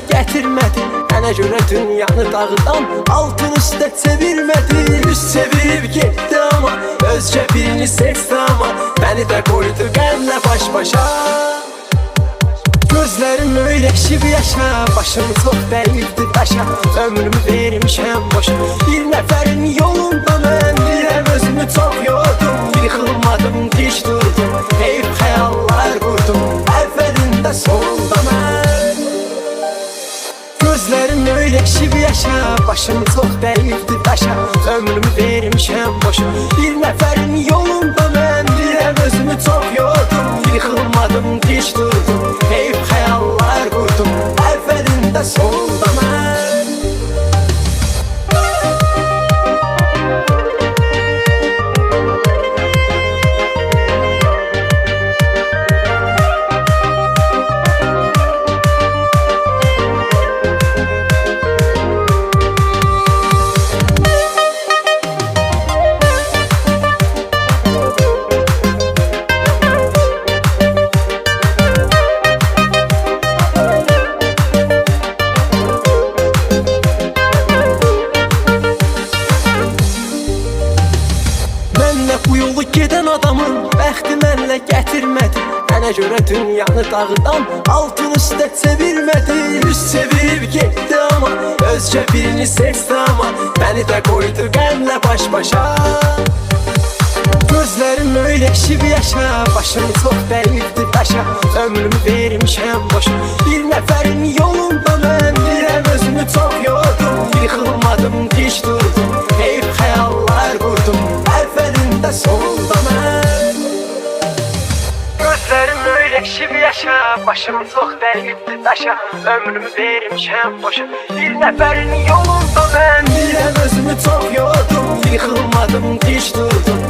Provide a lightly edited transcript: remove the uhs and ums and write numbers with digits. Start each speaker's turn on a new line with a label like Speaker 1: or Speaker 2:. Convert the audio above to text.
Speaker 1: gətirmədi. Mənə görə dünyanı dağıdan altın üstə çevirmədi. Üst çevirib getdi ama özcə birini seçdi ama məni də qoydu qəmlə baş-başa. Gözlərim öyrəşib yaşa, başım çox dəyibdi daşa. Ömrümü vermişəm boşa, bir nəfərin yolunda mən birəm özümü çox yordum. Yıxılmadım, diş durdum, heyf xəyallar qurdum, əvvəlində sonunda mən. Gözlərim öyrəşib yaşa, başım çox dəyibdi daşa. Ömrümü vermişəm boşa, bir nəfərin yolunda mən birəm özümü çox yordum. Yıxılmadım, diş durdum, heyf xəyallar qurdum, əvvəlində sonunda mən. Bu yolu gedən adamın bəxti mənlə gətirmədi. Mənə görə dünyanı dağıdan altın üstə çevirmədi. Üst çevirib getdi ama özcə birini seçdi ama məni də qoydu qəmlə baş-başa. Gözlərim öyrəşib yaşa, başım çox dəyibdi daşa. Ömrümü vermişəm boşa, bir nəfərin yolunda mən birəm özümü çox yordum. Yıxılmadım, diş durdum, heyf xəyallar qurdum, əvvəlində sonunda mən. Gözlərim öyrəşib yaşa, başım çox dəyibdi daşa. Ömrümü vermişəm boşa, bir nəfərin yolunda mən birəm özümü çox yordum. Yıxılmadım, diş durdum,